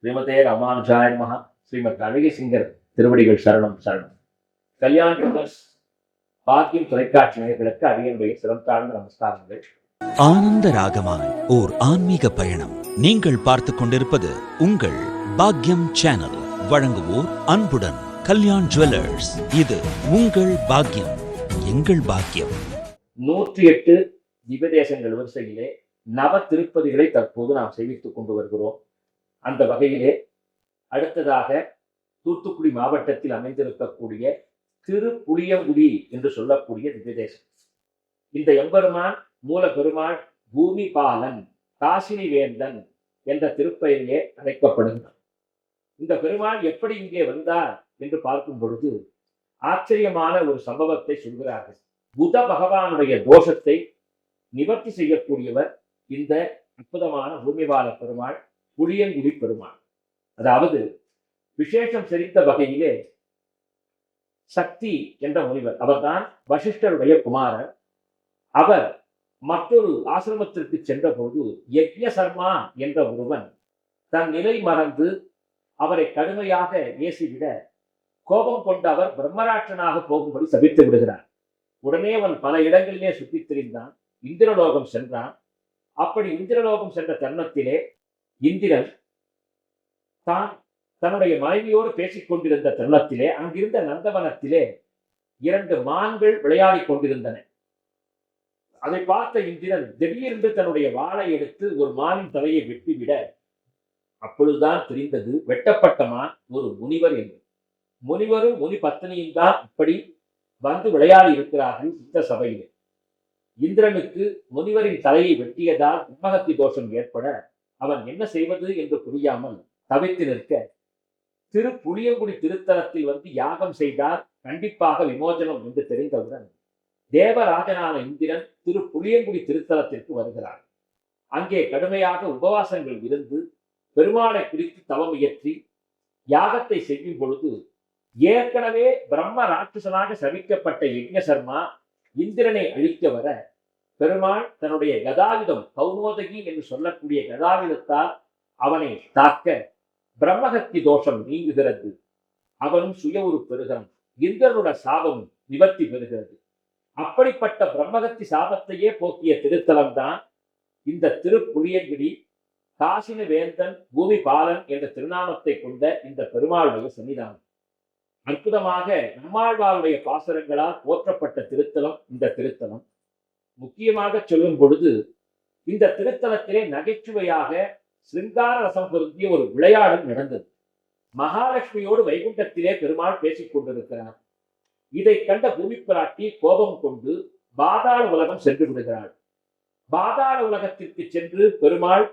ஸ்ரீமதே ராமானுஜாய நமஹ. ஸ்ரீமத் அழகிய சிங்கர் திருவடிகள் சரணம் சரணம். கல்யாண் பிரதர்ஸ் பாக்கியம் தொலைக்காட்சி நேயர்களுக்கு அடியனுடைய சிறந்தாழ்ந்த நமஸ்காரங்கள். ஆனந்த ராகமாய் ஓர் ஆன்மீக பயணம். நீங்கள் பார்த்துக் கொண்டிருப்பது உங்கள் பாக்யம் சேனல். வழங்குவோர் அன்புடன் கல்யாண் ஜுவல்லர்ஸ். இது உங்கள் பாக்யம், எங்கள் பாக்யம். 108 திவ்யதேசங்கள் வரிசையிலே நவ திருப்பதிகளை தற்போது நாம் சேவித்துக் கொண்டு வருகிறோம். அந்த வகையிலே அடுத்ததாக தூத்துக்குடி மாவட்டத்தில் அமைந்திருக்கக்கூடிய திருப்புளியங்குடி என்று சொல்லக்கூடிய திவ்யதேசம். இந்த எம்பெருமான் மூல பெருமாள் பூமி பாலன் காசினி வேந்தன் என்ற திருப்பெயரிலே அழைக்கப்படுகிறார். இந்த பெருமாள் எப்படி இங்கே வந்தார் என்று பார்க்கும் பொழுது ஆச்சரியமான ஒரு சம்பவத்தை சொல்கிறார்கள். புத பகவானுடைய தோஷத்தை நிவர்த்தி செய்யக்கூடியவர் இந்த அற்புதமான பூமிபால பெருமாள் புளியங்குடி பெருமாள். அதாவது விசேஷம் செறிந்த வகையிலே சக்தி என்ற முனிவர், அவர்தான் வசிஷ்டருடைய குமாரர். அவர் மற்றொரு ஆசிரமத்திற்கு சென்ற போது யக்ஞ சர்மா என்ற ஒருவன் தன் நிலை மறந்து அவரை கடுமையாக ஏசிவிட கோபம் கொண்ட அவர் பிரம்மராட்சனாக போகும்படி சபித்து விடுகிறார். உடனே அவன் பல இடங்களிலே சுற்றித் திரிந்தான். இந்திரலோகம் சென்றான். அப்படி இந்திரலோகம் சென்ற தருணத்திலே இந்திரன் தான் தன்னுடைய மனைவியோடு பேசிக் கொண்டிருந்த தருணத்திலே அங்கிருந்த நந்தவனத்திலே 2 மான்கள் விளையாடி கொண்டிருந்தன. அதை பார்த்த இந்திரன் திடீரென்று தன்னுடைய வாளை எடுத்து ஒரு மானின் தலையை வெட்டிவிட அப்பொழுதுதான் தெரிந்தது வெட்டப்பட்ட மான் ஒரு முனிவர் என்று. முனிவரும் முனி பத்னியும் தான் இப்படி வந்து விளையாடி இருக்கிறார்கள் இந்த சபையிலே. இந்திரனுக்கு முனிவரின் தலையை வெட்டியதால் பிரம்மஹத்தி தோஷம் ஏற்பட அவன் என்ன செய்வது என்று புரியாமல் தவித்து நிற்க, திருப்புளியங்குடி திருத்தலத்தில் வந்து யாகம் செய்தால் கண்டிப்பாக விமோசனம் என்று தெரிந்தவுடன் தேவராஜனான இந்திரன் திருப்புளியங்குடி திருத்தலத்திற்கு வருகிறார். அங்கே கடுமையாக உபவாசங்கள் இருந்து பெருமாளை குறித்து தவம் இயற்றி யாகத்தை செய்யும் பொழுது ஏற்கனவே பிரம்ம ராட்சசனாக சபிக்கப்பட்ட யக்ஞசர்மா இந்திரனை அழிக்க வர பெருமாள் தன்னுடைய கதாயுதம் கௌமோதகி என்று சொல்லக்கூடிய கதாயுதத்தால் அவனை தாக்க பிரம்மஹத்தி தோஷம் நீங்குகிறது. அவனும் சுய உரு பெறுகிறான். இந்திரனுடைய சாபம் நிவர்த்தி பெறுகிறது. அப்படிப்பட்ட பிரம்மஹத்தி சாபத்தையே போக்கிய திருத்தலம் தான் இந்த திருப்புளியங்குடி. காசினி வேந்தன் பூமி பாலன் என்ற திருநாமத்தை கொண்ட இந்த பெருமாளுடைய சன்னிதானம். அற்புதமாக நம்மாழ்வாருடைய பாசுரங்களால் போற்றப்பட்ட திருத்தலம் இந்த திருத்தலம். முக்கியமாக சொல்லும் பொழுது இந்த திருத்தலத்திலே நகைச்சுவையாக சிருங்கார ரசம் பொருந்திய ஒரு விளையாடல் நடந்தது. மகாலட்சுமியோடு வைகுண்டத்திலே பெருமாள் பேசிக் கொண்டிருக்கிறார். இதை கண்ட பூமி பிராட்டி கோபம் கொண்டு பாதாள உலகம் சென்று விடுகிறாள். பாதாள உலகத்திற்கு சென்று பெருமாள்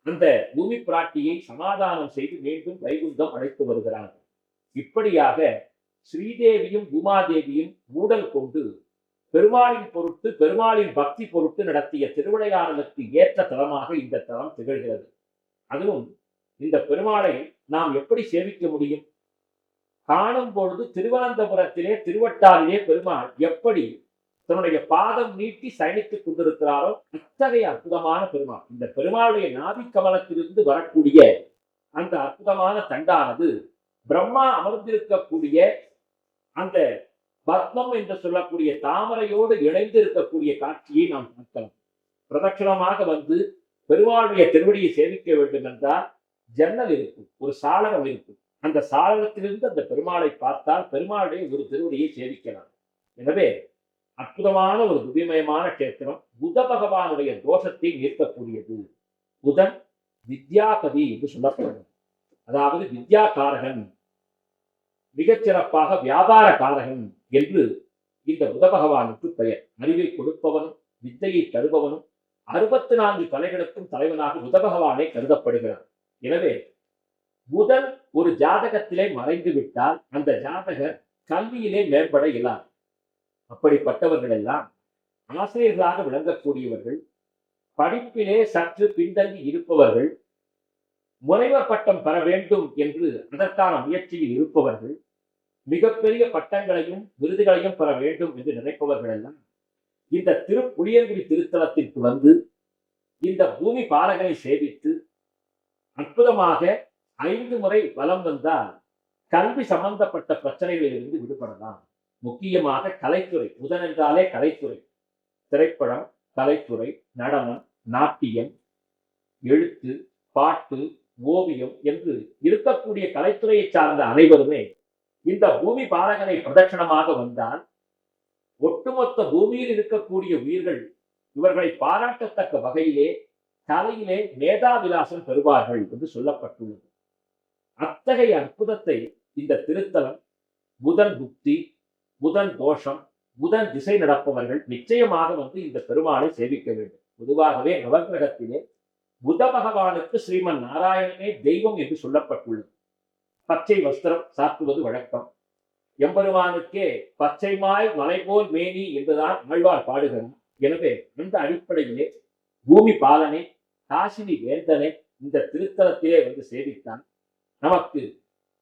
அந்த பூமி பிராட்டியை சமாதானம் செய்து மீண்டும் வைகுண்டம் அழைத்து வருகிறார். இப்படியாக ஸ்ரீதேவியும் பூமாதேவியும் ஊடல் கொண்டு பெருமாளின் பொருட்டு பெருமாளின் பக்தி பொருட்டு நடத்திய திருவிளையாடலுக்கு ஏற்ற தலமாக இந்த தலம் திகழ்கிறது. அதுவும் இந்த பெருமாளை நாம் எப்படி சேவிக்க முடியும்? காணும் பொழுது திருவனந்தபுரத்திலே திருவட்டாரிலே பெருமாள் எப்படி தன்னுடைய பாதம் நீட்டி சயனித்துக் கொண்டிருக்கிறாரோ அத்தகைய அற்புதமான பெருமாள். இந்த பெருமாளுடைய நாவி கமலத்திலிருந்து வரக்கூடிய அந்த அற்புதமான தண்டானது பிரம்மா அமர்ந்திருக்கக்கூடிய அந்த பத்மம் என்று சொல்லக்கூடிய தாமரையோடு இணைந்து இருக்கக்கூடிய காட்சியை நாம் பார்க்கலாம். பிரதட்சணமாக வந்து பெருமாளுடைய திருவடியை சேவிக்க வேண்டும் என்றால் ஜன்னல் இருக்கும், ஒரு சாளரம் இருக்கும். அந்த சாளரத்திலிருந்து அந்த பெருமாளை பார்த்தால் பெருமாளுடைய ஒரு திருவடியை சேவிக்கலாம். எனவே அற்புதமான ஒரு திவ்யமயமான கேத்திரம். புத பகவானுடைய தோஷத்தை நீக்கக்கூடியது. புதன் வித்யாபதி என்று சொல்லப்படுகிறது. அதாவது வித்யாகாரகன், மிகச்சிறப்பாக வியாபார காரகன் என்று இந்த புத பகவானுக்கு பெயர். அறிவை கொடுப்பவனும் வித்தையை தருபவனும் 64 கலைகளுக்கும் தலைவனாக புத பகவானை கருதப்படுகிறார். எனவே புதன் ஒரு ஜாதகத்திலே மறைந்து விட்டால் அந்த ஜாதகர் கல்வியிலே மேம்பட இயலாது. அப்படிப்பட்டவர்கள் எல்லாம் ஆசிரியர்களாக விளங்கக்கூடியவர்கள், படிப்பிலே சற்று பின்தங்கி இருப்பவர்கள், முனைவர் பட்டம் பெற வேண்டும் என்று அதற்கான முயற்சியில் இருப்பவர்கள், மிகப்பெரிய பட்டங்களையும் விருதுகளையும் பெற வேண்டும் என்று நினைப்பவர்கள் எல்லாம் இந்த திருப்புளியங்குடி திருத்தலத்திற்கு வந்து இந்த பூமி பாலகனை சேவித்து அற்புதமாக 5 முறை வலம் வந்தால் கல்வி சம்பந்தப்பட்ட பிரச்சனைகளிலிருந்து விடுபடலாம். முக்கியமாக கலைத்துறை, புதன் என்றாலே கலைத்துறை, திரைப்படம், கலைத்துறை, நடனம், நாட்டியம், எழுத்து, பாட்டு, ஓவியம் என்று இருக்கக்கூடிய கலைத்துறையை சார்ந்த அனைவருமே இந்த பூமி பாலகனை பிரதட்சணமாக வந்தால் ஒட்டுமொத்த பூமியில் இருக்கக்கூடிய உயிர்கள் இவர்களை பாராட்டத்தக்க வகையிலே கலையிலே மேதாவிலாசம் பெறுவார்கள் என்று சொல்லப்பட்டுள்ளது. அத்தகைய அற்புதத்தை இந்த திருத்தலம் புதன் புக்தி, புதன் தோஷம், புதன் திசை நடப்பவர்கள் நிச்சயமாக வந்து இந்த பெருமாளை சேவிக்க வேண்டும். பொதுவாகவே நவகிரகத்திலே புத பகவானுக்கு ஸ்ரீமன் நாராயணனே தெய்வம் என்று சொல்லப்பட்டுள்ளது. பச்சை வஸ்திரம் சாத்துவது வழக்கம். எம்பெருமானுக்கே பச்சைமாய் மலை போல் மேனி என்றுதான் ஆழ்வார் பாடுகிறார். எனவே இந்த அடிப்படையிலே பூமி பாலனை, காசினி வேந்தனை இந்த திருத்தலத்திலே வந்து சேவித்தான் நமக்கு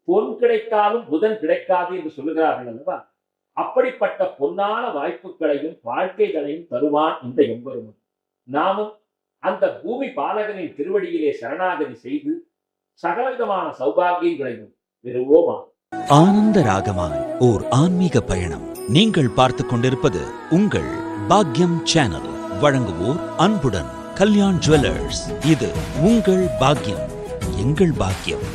பொன் கிடைக்காலும் புதன் கிடைக்காது என்று சொல்லுகிறார்கள் அல்லவா? அப்படிப்பட்ட பொன்னான வாய்ப்புகளையும் வாழ்க்கைகளையும் தருவான் இந்த எம்பெருமான். நாமும் அந்த பூமி பாலகனின் திருவடியிலே சரணாகதி செய்து சகலவிதமான சௌபாகியங்களையும் பெறுவோமா. ஆனந்த ராகமாய் ஓர் ஆன்மீக பயணம். நீங்கள் பார்த்துக் கொண்டிருப்பது உங்கள் பாக்யம் சேனல். வழங்குவோர் அன்புடன் கல்யாண் ஜுவல்லர்ஸ். இது உங்கள் பாக்யம், எங்கள் பாக்கியம்.